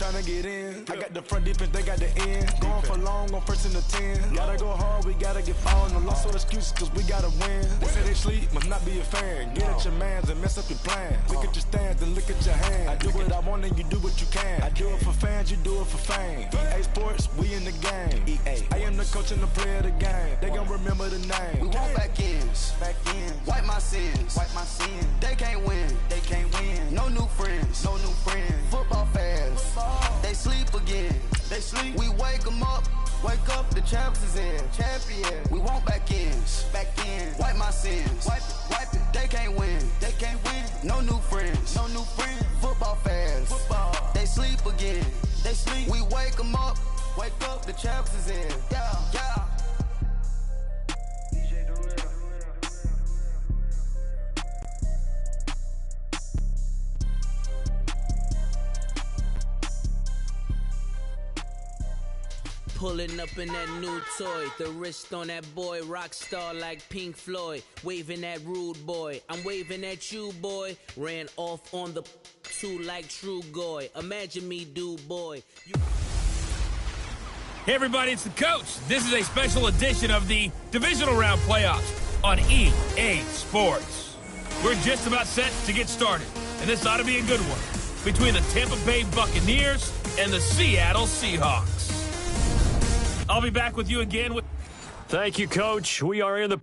tryna get in. I got the front defense, they got the end. Going for long on 1st and the 10. Gotta go hard, we gotta get on. No loss or excuses, cause we gotta win. They say they sleep, must not be a fan. Get at your mans and mess up your plans. Look at your stands and look at your hands. I do what I want and you do what you can. I do it for fans, you do it for fame. EA Sports, we in the game. EA. I am the coach and the player of the game. They gon' remember the name. We want back ends. Wipe my sins. They can't win. No new friends. Football fans. They sleep again. We wake them up. Wake up, the champs is in. Champion. We want back ends. Wipe my sins. Wipe it. They can't win. No new friends. Football fans. They sleep again. We wake them up. Wake up, the champs is in. Yeah. Pulling up in that new toy, the wrist on that boy, rock star like Pink Floyd, waving at rude boy, I'm waving at you boy, ran off on the two like True Goy, imagine me do boy. Hey everybody, it's the coach. This is a special edition of the Divisional Round Playoffs on EA Sports. We're just about set to get started, and this ought to be a good one, between the Tampa Bay Buccaneers and the Seattle Seahawks. I'll be back with you again with... Thank you, Coach. We are in the...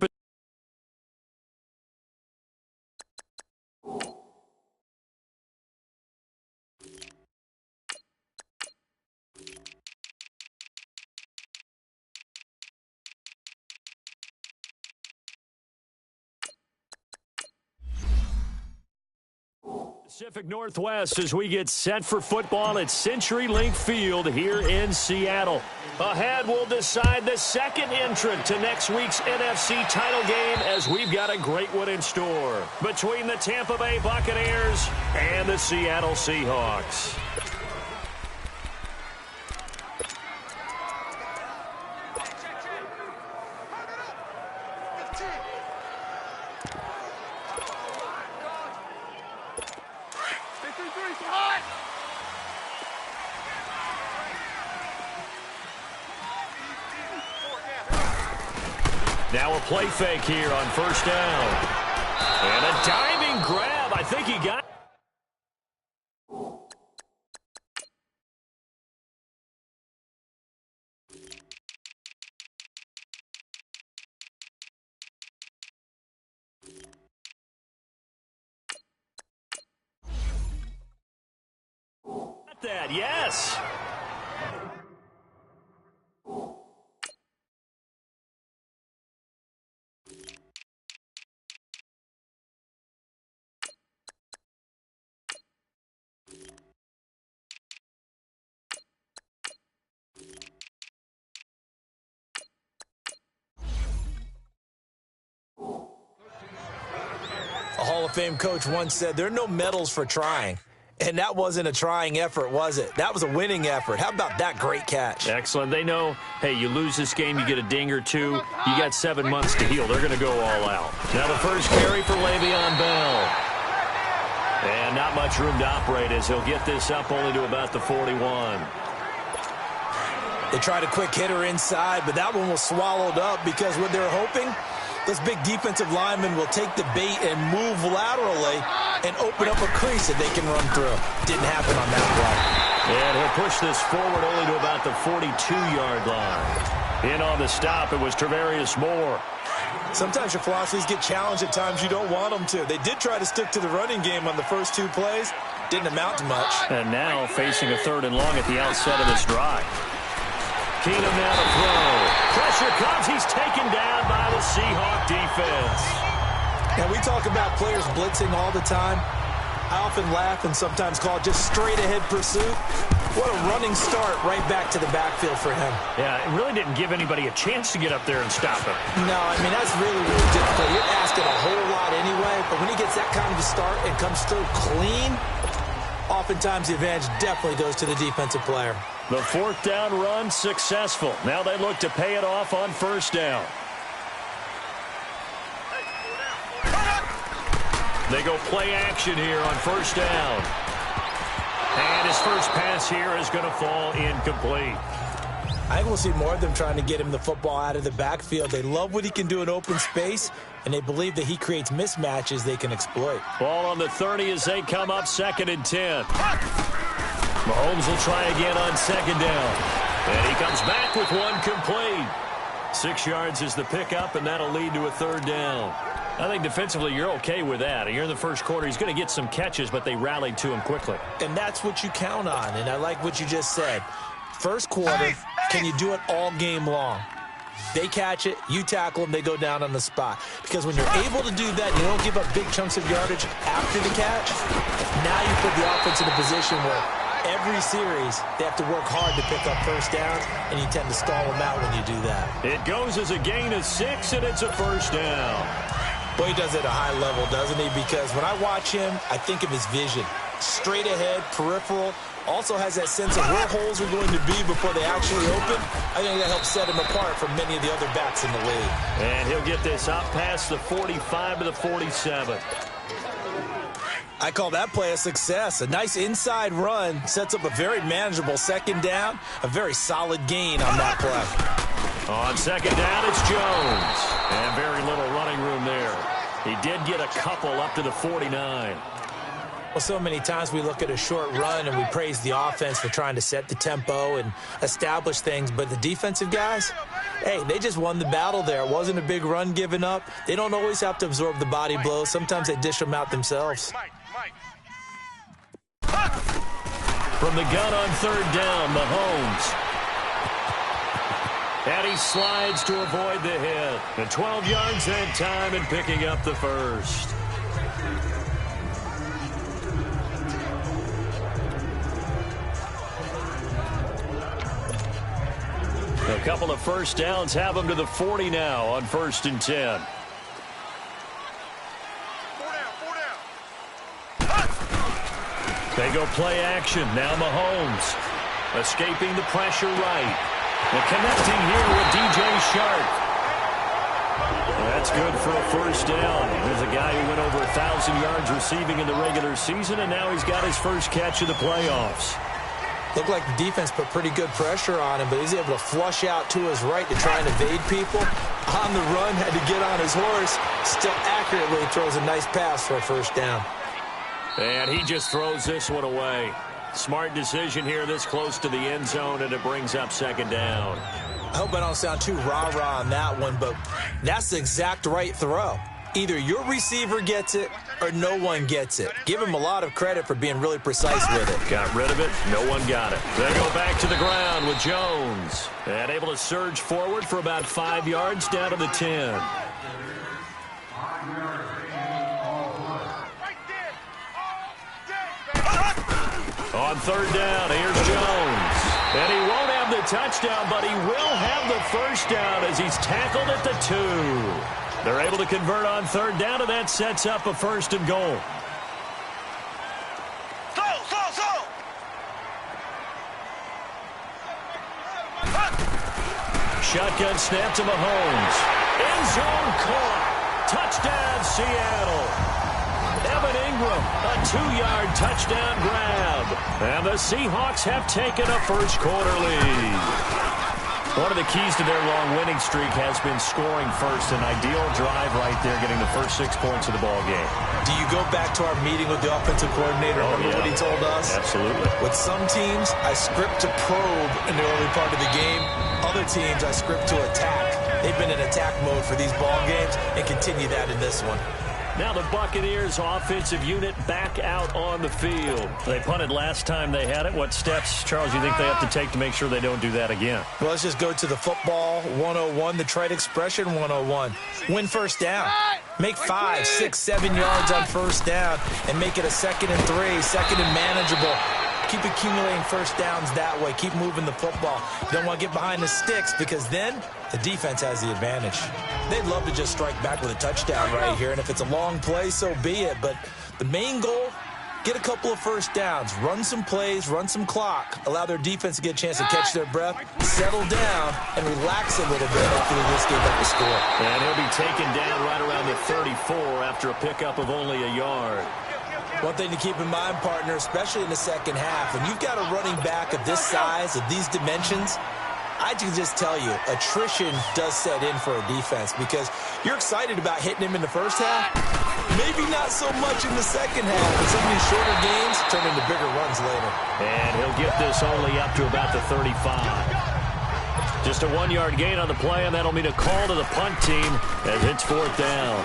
Pacific Northwest as we get set for football at CenturyLink Field here in Seattle. Ahead, we'll decide the second entrant to next week's NFC title game as we've got a great one in store between the Tampa Bay Buccaneers and the Seattle Seahawks. Now a play fake here on first down. And a diving grab. I think he got... that, yes. A Hall of Fame coach once said, there are no medals for trying. And that wasn't a trying effort, was it? That was a winning effort. How about that great catch? Excellent. They know, hey, you lose this game, you get a ding or two. You got 7 months to heal. They're going to go all out. Now the first carry for Le'Veon Bell. And not much room to operate as he'll get this up only to about the 41. They tried a quick hitter inside, but that one was swallowed up because what they're hoping, those big defensive linemen will take the bait and move laterally and open up a crease that they can run through. Didn't happen on that play. And he'll push this forward only to about the 42-yard line. In on the stop, it was Travarius Moore. Sometimes your philosophies get challenged at times you don't want them to. They did try to stick to the running game on the first 2 plays. Didn't amount to much. And now facing a 3rd and long at the outset of this drive. Keenum now to throw. Pressure comes. He's taken down by the Seahawk defense. And we talk about players blitzing all the time. I often laugh and sometimes call it just straight-ahead pursuit. What a running start right back to the backfield for him. Yeah, it really didn't give anybody a chance to get up there and stop him. No, I mean, that's really, really difficult. You're asking a whole lot anyway, but when he gets that kind of a start and comes through clean, oftentimes the advantage definitely goes to the defensive player. The 4th down run successful. Now they look to pay it off on 1st down. They go play action here on 1st down. And his first pass here is going to fall incomplete. I think we'll see more of them trying to get him the football out of the backfield. They love what he can do in open space, and they believe that he creates mismatches they can exploit. Ball on the 30 as they come up 2nd and 10. Mahomes will try again on 2nd down. And he comes back with one complete. 6 yards is the pickup, and that'll lead to a 3rd down. I think defensively you're okay with that. You're in the first quarter. He's going to get some catches, but they rallied to him quickly. And that's what you count on, and I like what you just said. First quarter, can you do it all game long? They catch it, you tackle them, they go down on the spot. Because when you're able to do that, you don't give up big chunks of yardage after the catch. Now you put the offense in a position where every series they have to work hard to pick up first downs, and you tend to stall them out when you do that. It goes as a gain of 6, and it's a 1st down. Boy, he does it at a high level, doesn't he? Because when I watch him, I think of his vision. Straight ahead, peripheral. Also has that sense of where holes are going to be before they actually open. I think that helps set him apart from many of the other backs in the league. And he'll get this up past the 45 to the 47. I call that play a success. A nice inside run sets up a very manageable 2nd down. A very solid gain on that play. On 2nd down, it's Jones. And very little running room there. He did get a couple up to the 49. Well, so many times we look at a short run and we praise the offense for trying to set the tempo and establish things. But the defensive guys, hey, they just won the battle there. It wasn't a big run given up. They don't always have to absorb the body blows. Sometimes they dish them out themselves. From the gun on 3rd down, Mahomes. And he slides to avoid the hit. And 12 yards that time and picking up the 1st. A couple of 1st downs have them to the 40 now on 1st and 10. They go play action. Now Mahomes escaping the pressure right. And connecting here with DJ Shark. That's good for a 1st down. There's a guy who went over 1,000 yards receiving in the regular season, and now he's got his first catch of the playoffs. Looked like the defense put pretty good pressure on him, but he's able to flush out to his right to try and evade people. On the run, had to get on his horse. Still accurately throws a nice pass for a 1st down. And he just throws this one away. Smart decision here this close to the end zone, and it brings up 2nd down. I hope I don't sound too rah-rah on that one, but that's the exact right throw. Either your receiver gets it or no one gets it. Give him a lot of credit for being really precise with it. Got rid of it. No one got it. They go back to the ground with Jones. And able to surge forward for about 5 yards down to the 10. On 3rd down, here's Jones. And he won't have the touchdown, but he will have the 1st down as he's tackled at the 2. They're able to convert on 3rd down, and that sets up a 1st and goal. Shotgun snap to Mahomes. End zone caught. Touchdown, Seattle. Evan Ingram, a 2-yard touchdown grab. And the Seahawks have taken a first quarter lead. One of the keys to their long winning streak has been scoring first. An ideal drive right there, getting the first 6 points of the ball game. Do you go back to our meeting with the offensive coordinator? Remember what he told us? Absolutely. With some teams, I script to probe in the early part of the game. Other teams, I script to attack. They've been in attack mode for these ball games and continue that in this one. Now the Buccaneers offensive unit back out on the field. They punted last time they had it. What steps, Charles, you think they have to take to make sure they don't do that again? Well, let's just go to the football 101, the trite expression 101. Win first down. Make 5, 6, 7 yards on first down and make it a 2nd and 3, 2nd and manageable. Keep accumulating first downs that way. Keep moving the football. You don't want to get behind the sticks because then the defense has the advantage. They'd love to just strike back with a touchdown right here, and if it's a long play, so be it. But the main goal, get a couple of first downs, run some plays, run some clock, allow their defense to get a chance to catch their breath, settle down, and relax a little bit after they just gave up the score. And he'll be taken down right around the 34 after a pickup of only a yard. One thing to keep in mind, partner, especially in the second half, when you've got a running back of this size, of these dimensions, I can just tell you, attrition does set in for a defense because you're excited about hitting him in the first half, maybe not so much in the second half, but some of these shorter games turn into bigger runs later. And he'll get this only up to about the 35. Just a 1-yard gain on the play, and that'll mean a call to the punt team as it's 4th down.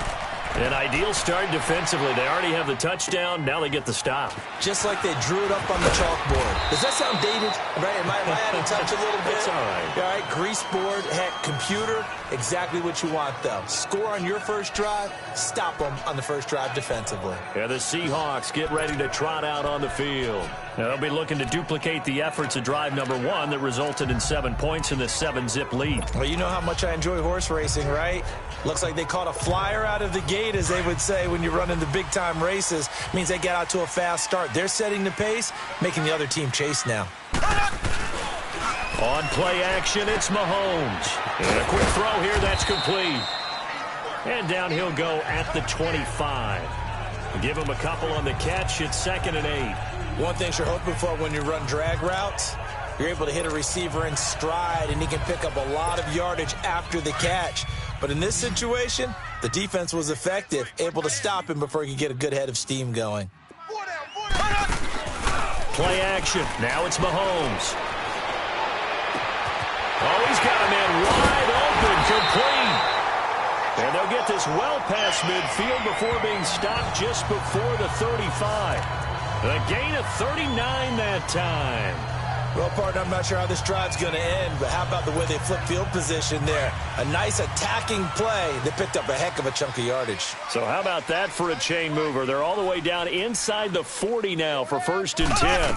An ideal start defensively. They already have the touchdown. Now they get the stop. Just like they drew it up on the chalkboard. Does that sound dated? Right? Am I out of touch a little bit? It's all right. All right, grease board, heck, computer, exactly what you want, though. Score on your first drive, stop them on the first drive defensively. Yeah, the Seahawks get ready to trot out on the field. Now, they'll be looking to duplicate the efforts of drive number 1 that resulted in 7 points in the 7-zip lead. Well, you know how much I enjoy horse racing, right? Looks like they caught a flyer out of the gate, as they would say when you're running the big-time races. Means they get out to a fast start. They're setting the pace, making the other team chase now. On play action, it's Mahomes. And a quick throw here, that's complete. And down he'll go at the 25. Give him a couple on the catch. It's 2nd and 8. One thing you're hoping for when you run drag routes, you're able to hit a receiver in stride, and he can pick up a lot of yardage after the catch. But in this situation, the defense was effective, able to stop him before he could get a good head of steam going. Play action. Now it's Mahomes. Oh, he's got a man wide open, complete. And they'll get this well past midfield before being stopped just before the 35. A gain of 39 that time. Well, partner, I'm not sure how this drive's going to end, but how about the way they flip field position there? A nice attacking play. They picked up a heck of a chunk of yardage. So how about that for a chain mover? They're all the way down inside the 40 now for 1st and 10.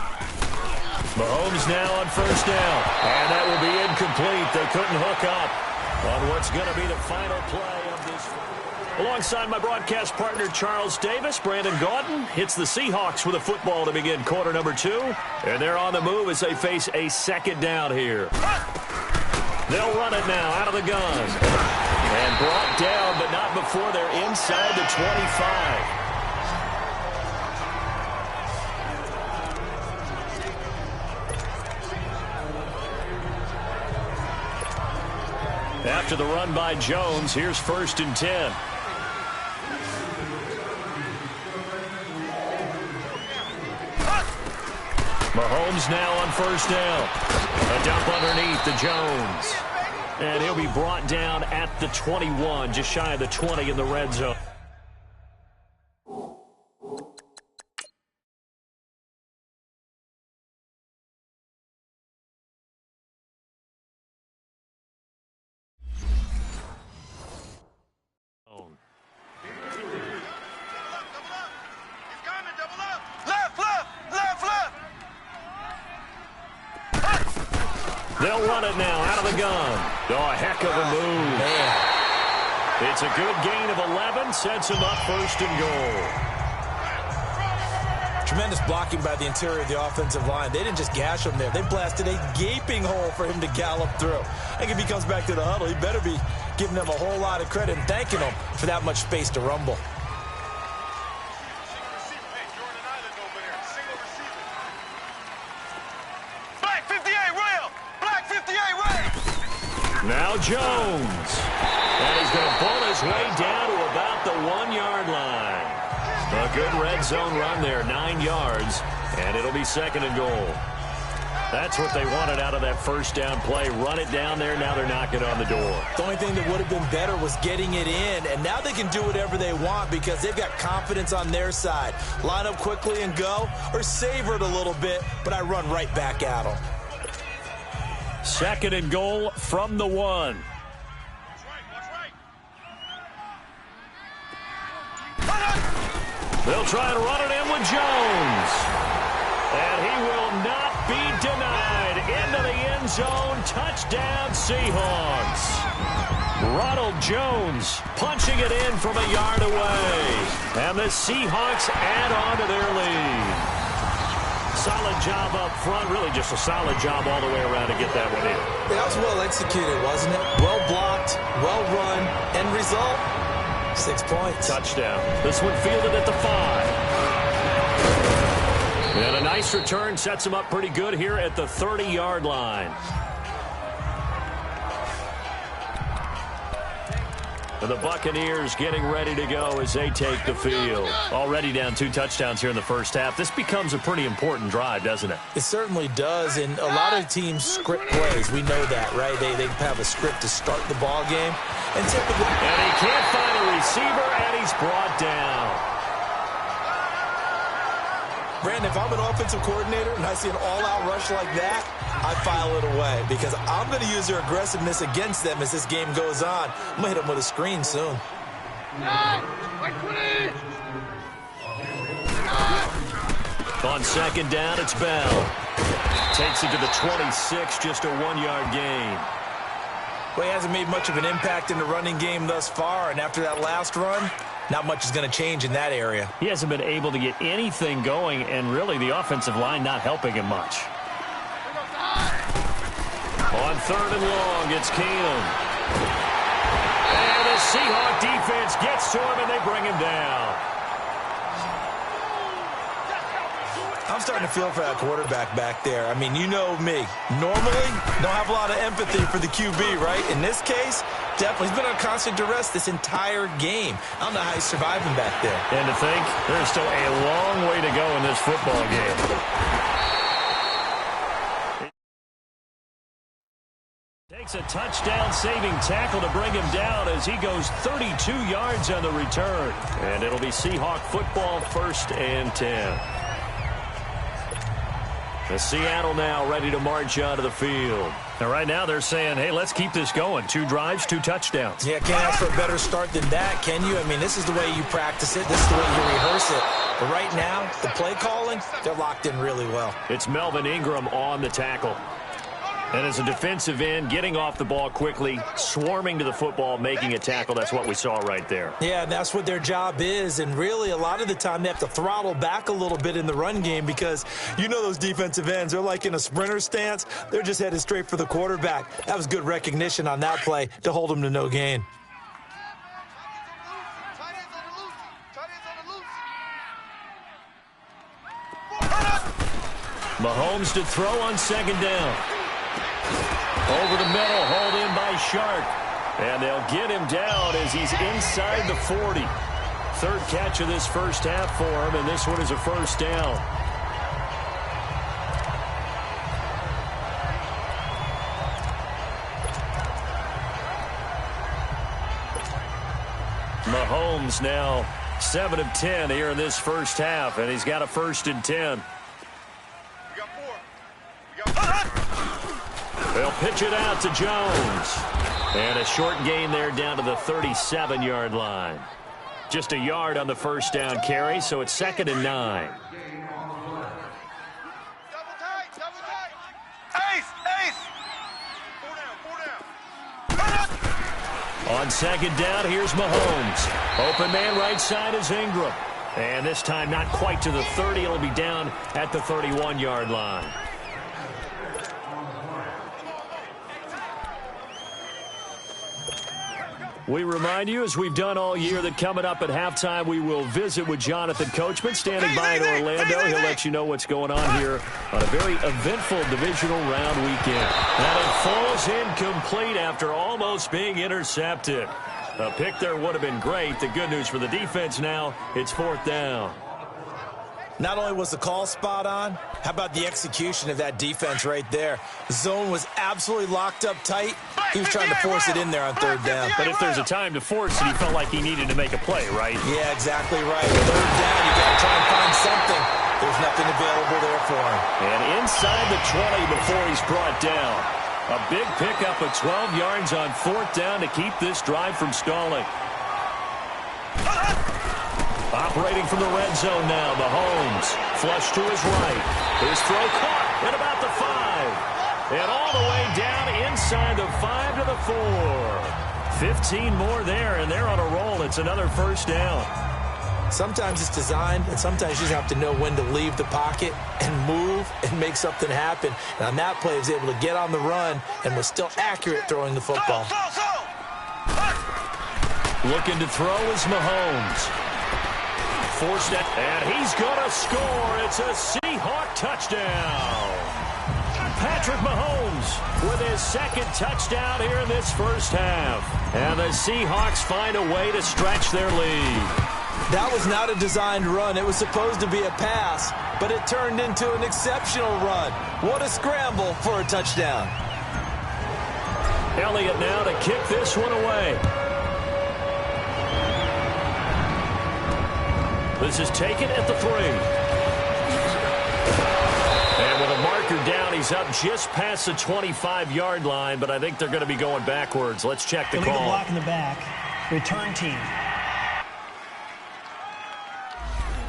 Mahomes now on 1st down. And that will be incomplete. They couldn't hook up on what's going to be the final play of this. Alongside my broadcast partner, Charles Davis, Brandon Gaudin hits the Seahawks with a football to begin quarter number 2. And they're on the move as they face a 2nd down here. They'll run it now out of the gun. And brought down, but not before they're inside the 25. After the run by Jones, here's 1st and 10. Mahomes now on 1st down. A dump underneath to Jones. And he'll be brought down at the 21, just shy of the 20 in the red zone. They'll run it now out of the gun. Oh, a heck of a move. Man. It's a good gain of 11. Sets him up 1st and goal. Tremendous blocking by the interior of the offensive line. They didn't just gash him there. They blasted a gaping hole for him to gallop through. I think if he comes back to the huddle, he better be giving them a whole lot of credit and thanking them for that much space to rumble. Now Jones. And he's going to pull his way down to about the 1-yard line. A good red zone run there, 9 yards, and it'll be 2nd and goal. That's what they wanted out of that 1st down play. Run it down there. Now they're knocking on the door. The only thing that would have been better was getting it in, and now they can do whatever they want because they've got confidence on their side. Line up quickly and go, or savor it a little bit, but I run right back at them. 2nd and goal from the 1. They'll try to run it in with Jones. And he will not be denied. Into the end zone. Touchdown, Seahawks. Ronald Jones punching it in from a yard away. And the Seahawks add on to their lead. Solid job up front. Really just a solid job all the way around to get that one in. That was well executed, wasn't it? Well blocked, well run. End result, 6 points. Touchdown. This one fielded at the 5. Nice return, sets him up pretty good here at the 30-yard line. And the Buccaneers getting ready to go as they take the field. Already down 2 touchdowns here in the first half. This becomes a pretty important drive, doesn't it? It certainly does, and a lot of teams script plays. We know that, right? They have a script to start the ball game. And typically... And he can't find a receiver, and he's brought down. Brandon, if I'm an offensive coordinator and I see an all-out rush like that, I file it away because I'm going to use their aggressiveness against them as this game goes on. I'm going to hit them with a screen soon. On second down, it's Bell. Takes it to the 26, just a 1-yard gain. Well, he hasn't made much of an impact in the running game thus far, and after that last run, not much is going to change in that area. He hasn't been able to get anything going, and really the offensive line not helping him much. On 3rd and long, it's Keenum. And the Seahawk defense gets to him, and they bring him down. I'm starting to feel for that quarterback back there. I mean, you know me. Normally, don't have a lot of empathy for the QB, right? In this case, definitely. He's been on constant duress this entire game. I don't know how he's surviving back there. And to think, there's still a long way to go in this football game. Takes a touchdown-saving tackle to bring him down as he goes 32 yards on the return. And it'll be Seahawk football, 1st and 10. The Seattle now ready to march onto the field. Now, right now, they're saying, hey, let's keep this going. 2 drives, 2 touchdowns. Yeah, can't ask for a better start than that, can you? I mean, this is the way you practice it. This is the way you rehearse it. But right now, the play calling, they're locked in really well. It's Melvin Ingram on the tackle. And as a defensive end, getting off the ball quickly, swarming to the football, making a tackle, that's what we saw right there. Yeah, that's what their job is. And really, a lot of the time, they have to throttle back a little bit in the run game because you know those defensive ends, they're like in a sprinter stance. They're just headed straight for the quarterback. That was good recognition on that play to hold them to no gain. Mahomes to throw on 2nd down. Over the middle, hauled in by Shark. And they'll get him down as he's inside the 40. 3rd catch of this first half for him, and this one is a 1st down. Mahomes now 7 of 10 here in this first half, and he's got a 1st and 10. They'll pitch it out to Jones. And a short gain there down to the 37-yard line. Just a yard on the 1st down carry, so it's 2nd and 9. On 2nd down, here's Mahomes. Open man right side is Ingram. And this time not quite to the 30. It'll be down at the 31-yard line. We remind you, as we've done all year, that coming up at halftime, we will visit with Jonathan Coachman, standing by in Orlando. He'll let you know what's going on here on a very eventful divisional round weekend. And it falls incomplete after almost being intercepted. A pick there would have been great. The good news for the defense now, it's 4th down. Not only was the call spot on, how about the execution of that defense right there? The zone was absolutely locked up tight. He was trying to force it in there on 3rd down. But if there's a time to force it, he felt like he needed to make a play, right? Yeah, exactly right. 3rd down, you got to try and find something. There's nothing available there for him. And inside the 20 before he's brought down. A big pickup of 12 yards on 4th down to keep this drive from stalling. Operating from the red zone now, Mahomes. Flush to his right. His throw caught at about the 5. And all the way down inside the 5 to the 4. 15 more there, and they're on a roll. It's another 1st down. Sometimes it's designed, and sometimes you just have to know when to leave the pocket and move and make something happen. And on that play, he was able to get on the run and was still accurate throwing the football. Looking to throw is Mahomes. forced it, and he's going to score. It's a Seahawk touchdown. Patrick Mahomes with his second touchdown here in this first half. And the Seahawks find a way to stretch their lead. That was not a designed run. It was supposed to be a pass, but it turned into an exceptional run. What a scramble for a touchdown. Elliott now to kick this one away. This is taken at the 3. And with a marker down, he's up just past the 25-yard line, but I think they're going to be going backwards. Let's check the call. Illegal block in the back. Return team.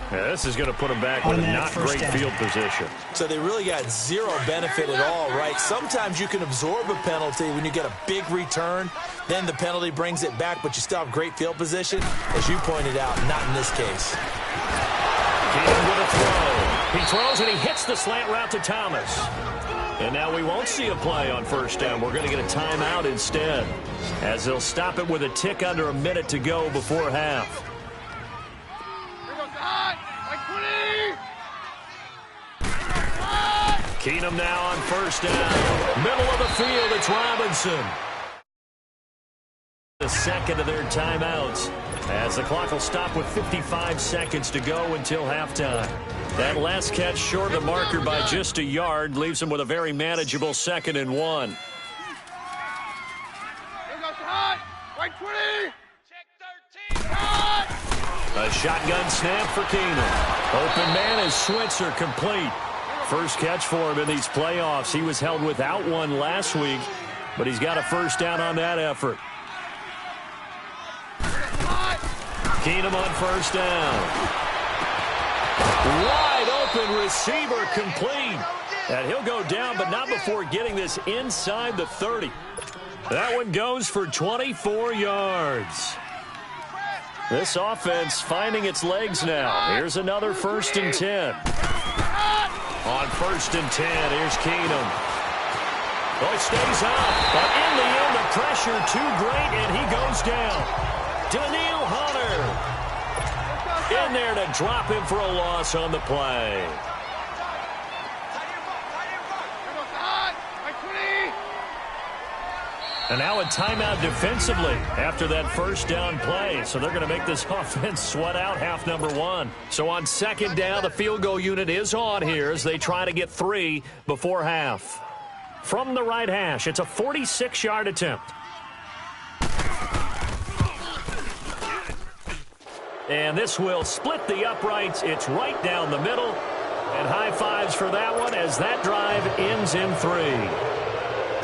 Yeah, this is going to put them back with a not great field position. So they really got zero benefit at all, right? Sometimes you can absorb a penalty when you get a big return. Then the penalty brings it back, but you still have great field position. As you pointed out, not in this case. Keenum with a throw. He throws and he hits the slant route to Thomas. And now we won't see a play on first down. We're going to get a timeout instead, as they'll stop it with a tick under a minute to go before half. Keenum now on first down. Middle of the field, it's Robinson. The second of their timeouts, as the clock will stop with 55 seconds to go until halftime. That last catch short of the marker by just a yard leaves them with a very manageable 2nd and 1. A shotgun snap for Keenum. Open man is Switzer, complete. First catch for him in these playoffs. He was held without one last week, but he's got a first down on that effort. Keenum on first down. Wide open receiver, complete. And he'll go down, but not before getting this inside the 30. That one goes for 24 yards. This offense finding its legs now. Here's another 1st and 10. On 1st and 10, here's Keenum. Oh, he stays up, but in the end, the pressure too great, and he goes down. Daniil Hunter in there to drop him for a loss on the play. And now a timeout defensively after that first down play. So they're going to make this offense sweat out half number 1. So on 2nd down, the field goal unit is on here as they try to get 3 before half. From the right hash, it's a 46-yard attempt. And this will split the uprights. It's right down the middle. And high fives for that one as that drive ends in 3.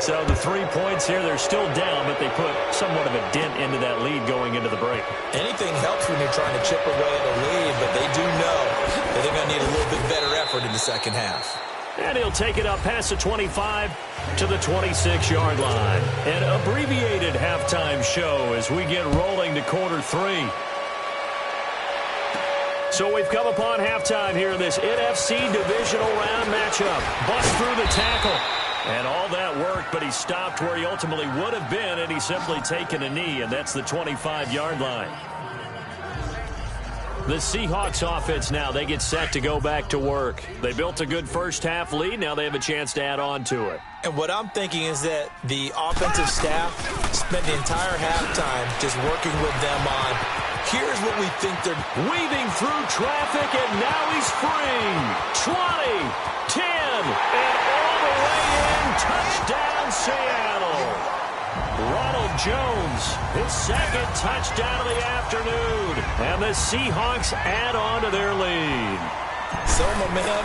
So the 3 points here, they're still down, but they put somewhat of a dent into that lead going into the break. Anything helps when you're trying to chip away at a lead, but they do know that they're going to need a little bit better effort in the second half. And he'll take it up past the 25 to the 26-yard line. An abbreviated halftime show as we get rolling to quarter 3. So we've come upon halftime here in this NFC divisional round matchup. Bust through the tackle. And all that worked, but he stopped where he ultimately would have been, and he's simply taken a knee, and that's the 25-yard line. The Seahawks offense now, they get set to go back to work. They built a good first-half lead. Now they have a chance to add on to it. And what I'm thinking is that the offensive staff spent the entire halftime just working with them on, here's what we think they're weaving through traffic, and now he's free. 20, 10, and all the way in. Touchdown, Seattle. Ronald Jones, his 2nd touchdown of the afternoon. And the Seahawks add on to their lead. So, my man,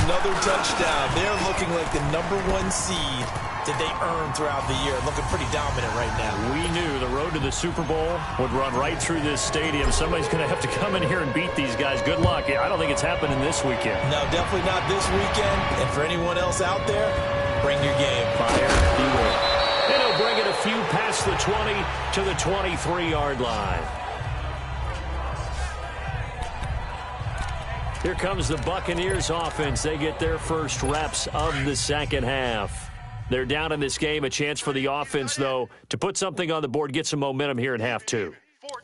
another touchdown. They're looking like the #1 seed that they earned throughout the year. Looking pretty dominant right now. We knew the road to the Super Bowl would run right through this stadium. Somebody's going to have to come in here and beat these guys. Good luck. I don't think it's happening this weekend. No, definitely not this weekend. And for anyone else out there, bring your game. Fire beware. And he'll bring it a few past the 20 to the 23-yard line. Here comes the Buccaneers offense. They get their first reps of the second half. They're down in this game. A chance for the offense, though, to put something on the board, get some momentum here in half 2.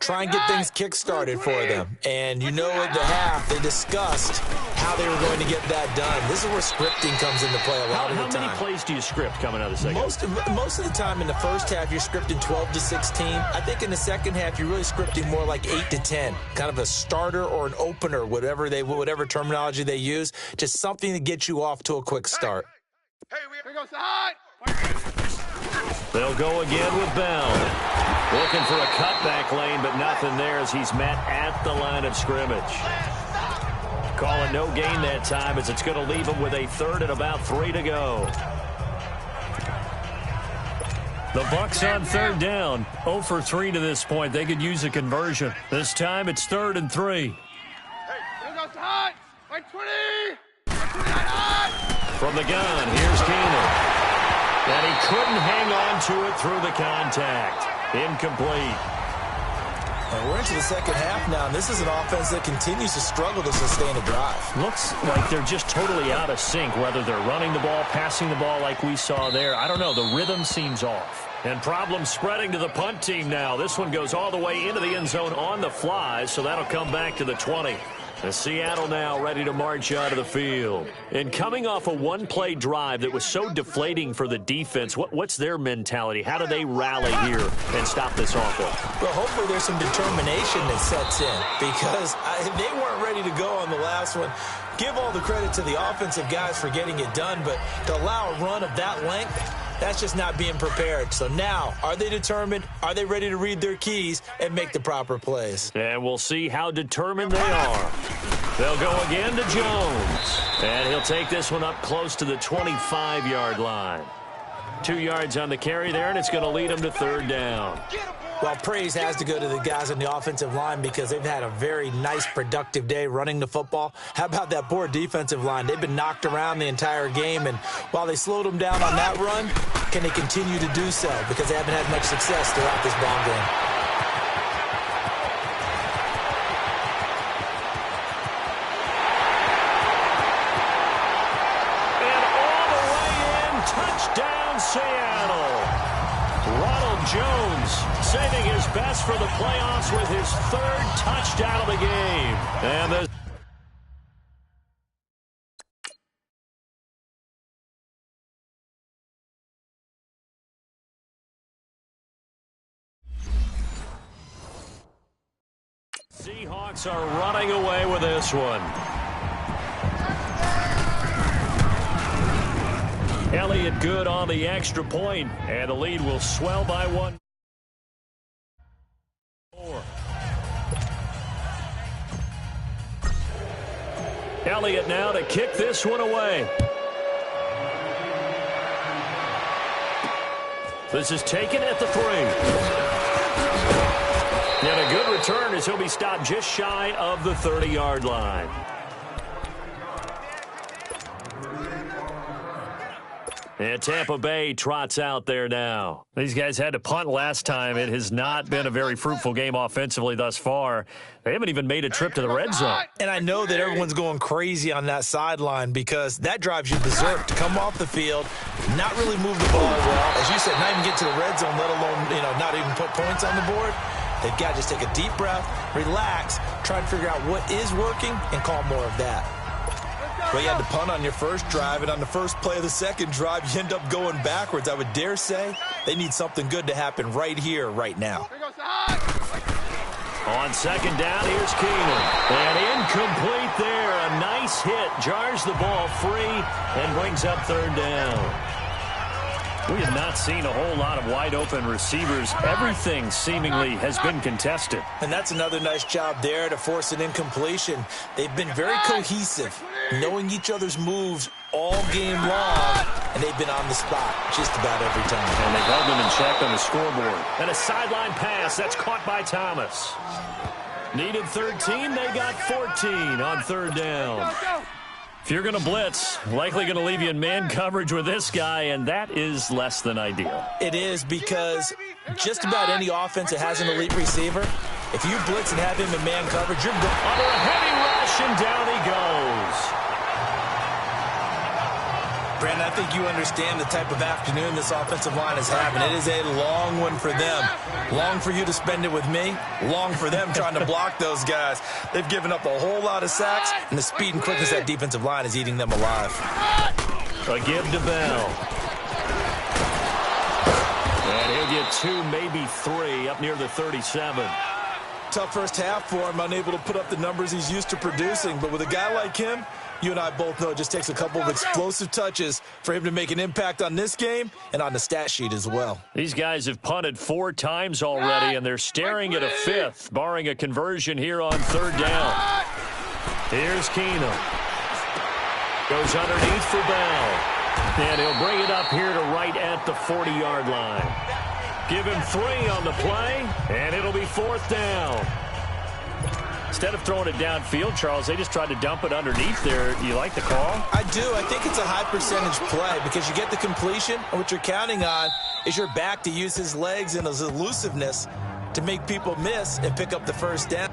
try and get things kick-started for them. And you know at the half, they discussed how they were going to get that done. This is where scripting comes into play a lot of the time. How many plays do you script coming out of the second? Most of the time in the first half, you're scripting 12 to 16. I think in the second half, you're really scripting more like 8 to 10, kind of a starter or an opener, whatever terminology they use, just something to get you off to a quick start. Here goes the high. They'll go again with Bell. Looking for a cutback lane, but nothing there as he's met at the line of scrimmage. Calling no gain that time as it's going to leave him with a third and about 3 to go. The Bucs on third down. 0 for 3 to this point. They could use a conversion. This time it's 3rd and 3. Here goes the high. 20. From the gun, here's Keenan. And he couldn't hang on to it through the contact. Incomplete. And we're into the second half now, and this is an offense that continues to struggle to sustain a drive. Looks like they're just totally out of sync, whether they're running the ball, passing the ball like we saw there. I don't know. The rhythm seems off. And problems spreading to the punt team now. This one goes all the way into the end zone on the fly, so that'll come back to the 20. And Seattle now ready to march out of the field. And coming off a one-play drive that was so deflating for the defense, what's their mentality? How do they rally here and stop this offense? Well, hopefully there's some determination that sets in because they weren't ready to go on the last one. Give all the credit to the offensive guys for getting it done, but to allow a run of that length, that's just not being prepared. So now, are they determined? Are they ready to read their keys and make the proper plays? And we'll see how determined they are. They'll go again to Jones. And he'll take this one up close to the 25-yard line. 2 yards on the carry there, and it's going to lead them to third down. Well, praise has to go to the guys on the offensive line because they've had a very nice, productive day running the football. How about that poor defensive line? They've been knocked around the entire game, and while they slowed them down on that run, can they continue to do so? Because they haven't had much success throughout this ball game. And all the way in, touchdown Seattle. Ronald Jones saving his best for the playoffs with his 3rd touchdown of the game. And the Seahawks are running away with this one. Elliott good on the extra point, and the lead will swell by 1. Elliott now to kick this one away. This is taken at the 3. And a good return as he'll be stopped just shy of the 30-yard line. And Tampa Bay trots out there now. These guys had to punt last time. It has not been a very fruitful game offensively thus far. They haven't even made a trip to the red zone. And I know that everyone's going crazy on that sideline because that drives you berserk to come off the field, not really move the ball well. As you said, not even get to the red zone, let alone, not even put points on the board. They've got to just take a deep breath, relax, try and figure out what is working, and call more of that. Well, you had to punt on your first drive, and on the first play of the second drive, you end up going backwards. I would dare say they need something good to happen right here, right now. On second down, here's Keenan. And incomplete there. A nice hit. Jars the ball free and brings up third down. We have not seen a whole lot of wide-open receivers. Everything seemingly has been contested. And that's another nice job there to force an incompletion. They've been very cohesive, knowing each other's moves all game long, and they've been on the spot just about every time. And they've held them in check on the scoreboard. And a sideline pass. That's caught by Thomas. Needed 13. They got 14 on third down. If you're going to blitz, likely going to leave you in man coverage with this guy, and that is less than ideal. It is because just about any offense that has an elite receiver, if you blitz and have him in man coverage, you're going under a heavy rush, and down he goes. Brandon, I think you understand the type of afternoon this offensive line is having. It is a long one for them. Long for you to spend it with me. Long for them trying to block those guys. They've given up a whole lot of sacks, and the speed and quickness of that defensive line is eating them alive. A give to Bell. And he'll get 2, maybe 3 up near the 37. Tough first half for him, unable to put up the numbers he's used to producing. But with a guy like him, you and I both know it just takes a couple of explosive touches for him to make an impact on this game and on the stat sheet as well. These guys have punted 4 times already, and they're staring at a 5th, barring a conversion here on 3rd down. Here's Keenum. Goes underneath for Bell. And he'll bring it up here to right at the 40-yard line. Give him 3 on the play, and it'll be 4th down. Instead of throwing it downfield, Charles, they just tried to dump it underneath there. You like the call? I do. I think it's a high percentage play because you get the completion, and what you're counting on is your back to use his legs and his elusiveness to make people miss and pick up the first down.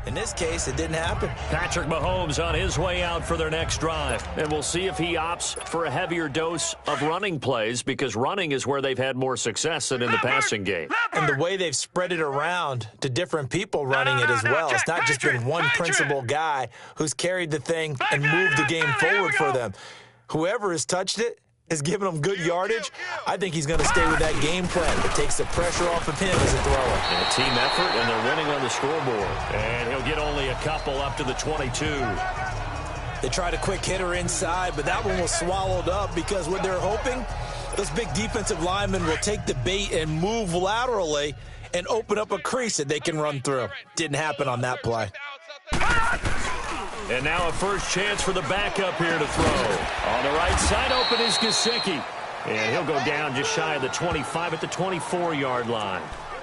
In this case, it didn't happen. Patrick Mahomes on his way out for their next drive. And we'll see if he opts for a heavier dose of running plays because running is where they've had more success than in the passing game. And the way they've spread it around to different people running it as well. It's not just been one principal guy who's carried the thing and moved the game forward for them. Whoever has touched it is giving him good yardage. I think he's going to stay with that game plan. It takes the pressure off of him as a thrower. And a team effort, and they're winning on the scoreboard. And he'll get only a couple up to the 22. They tried a quick hitter inside, but that one was swallowed up because what they're hoping, those big defensive linemen will take the bait and move laterally and open up a crease that they can run through. Didn't happen on that play. And now a first chance for the backup here to throw. On the right side, open is Gesicki. And he'll go down just shy of the 25 at the 24-yard line.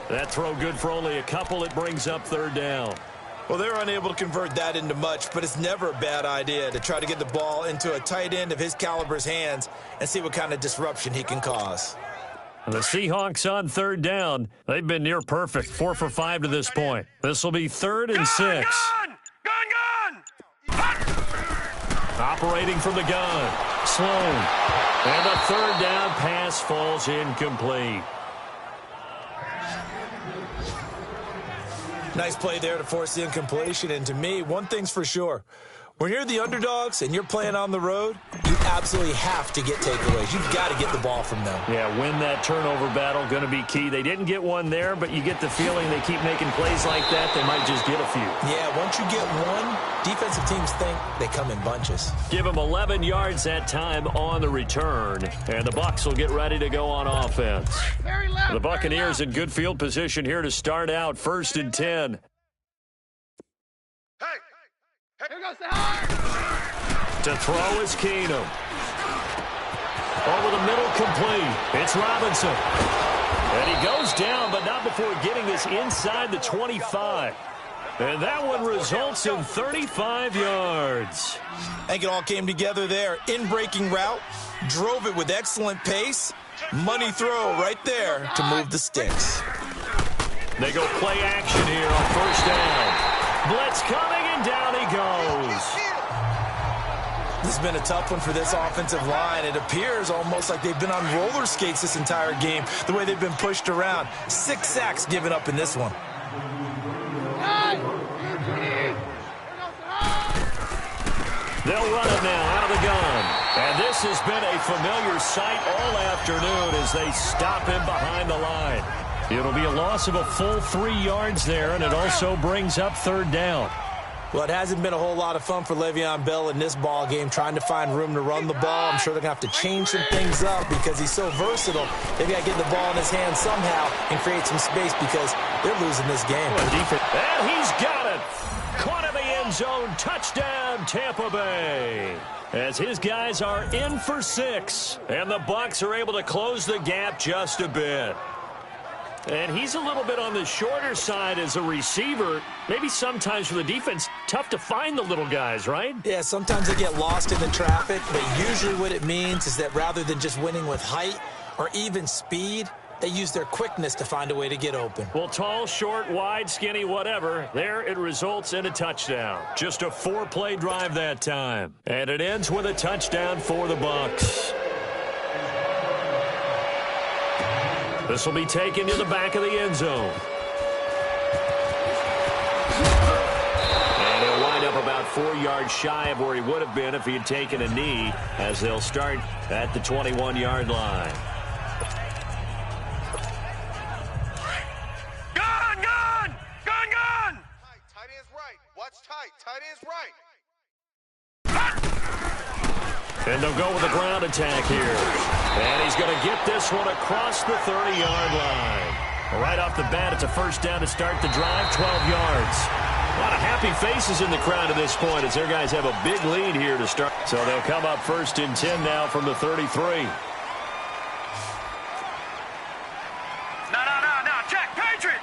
That throw good for only a couple. It brings up 3rd down. Well, they're unable to convert that into much, but it's never a bad idea to try to get the ball into a tight end of his caliber's hands and see what kind of disruption he can cause. And the Seahawks on 3rd down. They've been near perfect, 4 for 5 to this point. This will be 3rd and 6. Operating from the gun, Sloan. And the 3rd down pass falls incomplete. Nice play there to force the incompletion. And to me, one thing's for sure. When you're the underdogs and you're playing on the road, you absolutely have to get takeaways. You've got to get the ball from them. Yeah, win that turnover battle, going to be key. They didn't get one there, but you get the feeling they keep making plays like that, they might just get a few. Yeah, once you get one, defensive teams think they come in bunches. Give them 11 yards that time on the return, and the Bucs will get ready to go on offense. The Buccaneers in good field position here to start out, 1st and 10. Here goes the high. To throw is Keenum. Over the middle, complete. It's Robinson. And he goes down, but not before getting this inside the 25. And that one results in 35 yards. I think it all came together there. In-breaking route, drove it with excellent pace. Money throw right there to move the sticks. They go play action here on 1st down. Blitz coming, and down he goes. This has been a tough one for this offensive line. It appears almost like they've been on roller skates this entire game, the way they've been pushed around. 6 sacks given up in this one. They'll run it now out of the gun. And this has been a familiar sight all afternoon as they stop him behind the line. It'll be a loss of a full 3 yards there, and it also brings up 3rd down. Well, it hasn't been a whole lot of fun for Le'Veon Bell in this ball game, trying to find room to run the ball. I'm sure they're going to have to change some things up because he's so versatile. They've got to get the ball in his hands somehow and create some space because they're losing this game. And he's got it. Caught in the end zone. Touchdown, Tampa Bay. As his guys are in for 6, and the Bucs are able to close the gap just a bit. And he's a little bit on the shorter side as a receiver. Maybe sometimes for the defense, tough to find the little guys, right? Yeah, sometimes they get lost in the traffic, but usually what it means is that rather than just winning with height or even speed, they use their quickness to find a way to get open. Well, tall, short, wide, skinny, whatever. There it results in a touchdown. Just a 4-play drive that time. And it ends with a touchdown for the Bucs. This will be taken to the back of the end zone. And he'll wind up about 4 yards shy of where he would have been if he had taken a knee, as they'll start at the 21-yard line. Tight end's right. Watch tight. Tight end's right. And they'll go with a ground attack here. And he's going to get this one across the 30-yard line. Right off the bat, it's a first down to start the drive, 12 yards. A lot of happy faces in the crowd at this point as their guys have a big lead here to start. So they'll come up first and 10 now from the 33. Check, Patriot!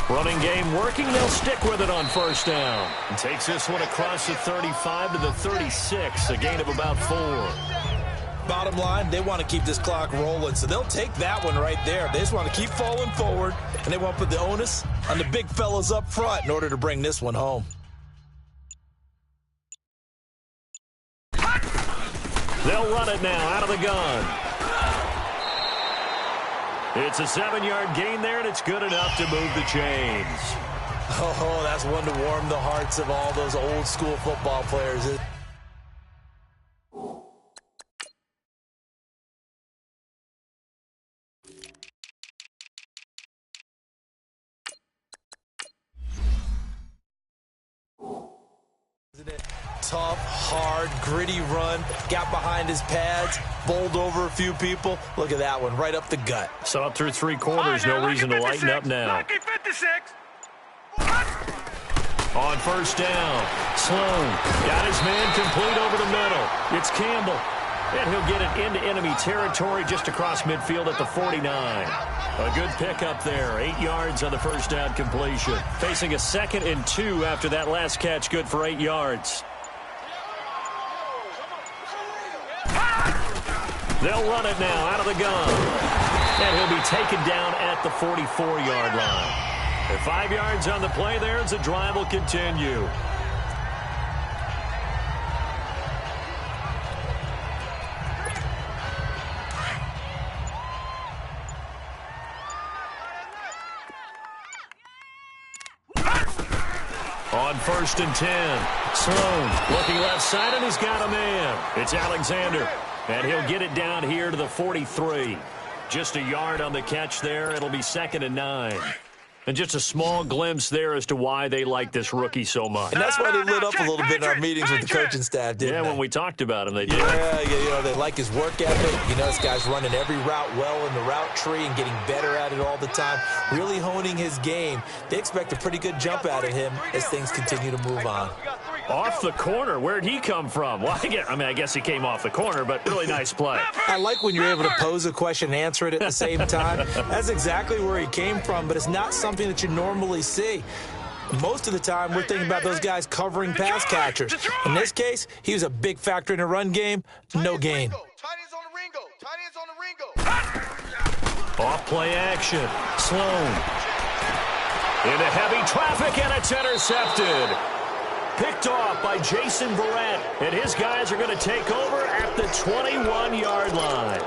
Running game working. They'll stick with it on first down. And takes this one across the 35 to the 36, a gain of about 4. Bottom line, they want to keep this clock rolling, so they'll take that one right there. They just want to keep falling forward, and they want to put the onus on the big fellas up front in order to bring this one home. They'll run it now out of the gun. It's a 7-yard gain there, and it's good enough to move the chains. Oh, that's one to warm the hearts of all those old-school football players. Isn't it? Tough, hard, gritty run. Got behind his pads, bowled over a few people. Look at that one, right up the gut. So up through 3 quarters, no reason to lighten up now. On first down, Sloan got his man complete over the middle. It's Campbell, and he'll get it into enemy territory just across midfield at the 49. A good pickup there, 8 yards on the first down completion. Facing a 2nd and 2 after that last catch, good for 8 yards. They'll run it now out of the gun. And he'll be taken down at the 44-yard line. At 5 yards on the play there, as the drive will continue. On first and 10, Sloan looking left side, and he's got a man. It's Alexander, and he'll get it down here to the 43. Just a yard on the catch there. It'll be 2nd and 9. And just a small glimpse there as to why they like this rookie so much. And that's why they lit up a little bit in our meetings with the coaching staff, didn't they? Yeah, when we talked about him, they did. Yeah, you know, they like his work ethic. You know, this guy's running every route well in the route tree and getting better at it all the time, really honing his game. They expect a pretty good jump out of him as things continue to move on. Off the corner, where'd he come from? Well, I guess he came off the corner, but really nice play. I like when you're able to pose a question and answer it at the same time. That's exactly where he came from, but it's not something that you normally see. Most of the time, we're thinking about those guys covering pass catchers. In this case, he was a big factor in the run game. No gain. Off play action. Sloan. Into heavy traffic, and it's intercepted. Picked off by Jason Barrett, and his guys are going to take over at the 21-yard line.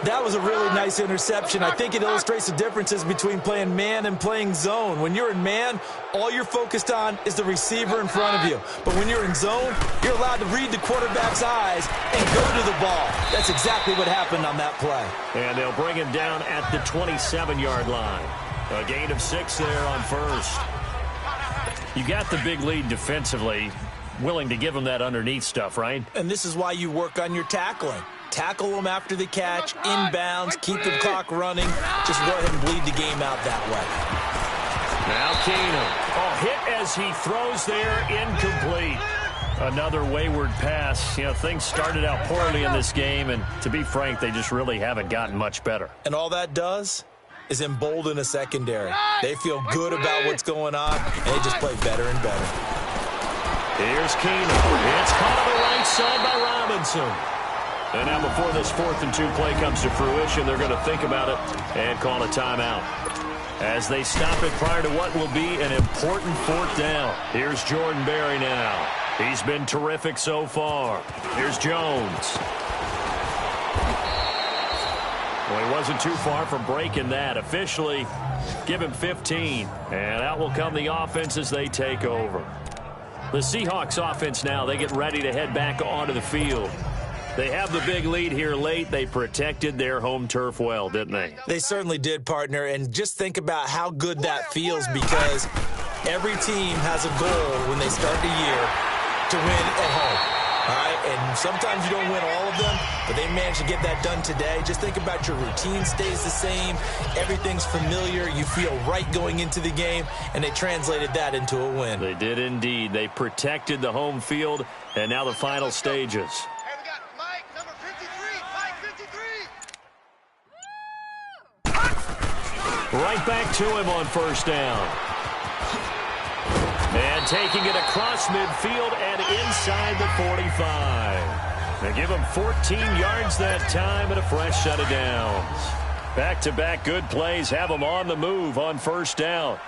That was a really nice interception. I think it illustrates the differences between playing man and playing zone. When you're in man, all you're focused on is the receiver in front of you. But when you're in zone, you're allowed to read the quarterback's eyes and go to the ball. That's exactly what happened on that play. And they'll bring him down at the 27-yard line. A gain of 6 there on first. You got the big lead defensively, willing to give him that underneath stuff, right? And this is why you work on your tackling. Tackle them after the catch, inbounds, keep the clock running. Just go ahead and bleed the game out that way. Now Keenum. Oh, hit as he throws there, incomplete. Another wayward pass. You know, things started out poorly in this game, and to be frank, they just really haven't gotten much better. And all that does is embolden a secondary. They feel good about what's going on, and they just play better and better. Here's Keenum. It's caught on the right side by Robinson. And now before this 4th and 2 play comes to fruition, they're going to think about it and call a timeout, as they stop it prior to what will be an important 4th down. Here's Jordan Berry now. He's been terrific so far. Here's Jones. Well, he wasn't too far from breaking that. Officially, give him 15. And out will come the offense as they take over. The Seahawks offense now, they get ready to head back onto the field. They have the big lead here late. They protected their home turf well, didn't they? They certainly did, partner. And just think about how good that feels, because every team has a goal when they start the year to win at home. All right, and sometimes you don't win all of them, but they managed to get that done today. Just think about your routine stays the same. Everything's familiar. You feel right going into the game, and they translated that into a win. They did indeed. They protected the home field, and now the final stages. Hey, we got Mike, number 53. Mike, 53. Right back to him on 1st down. And taking it across midfield and inside the 45. They give him 14 yards that time and a fresh set of downs. Back-to-back good plays have them on the move on 1st down.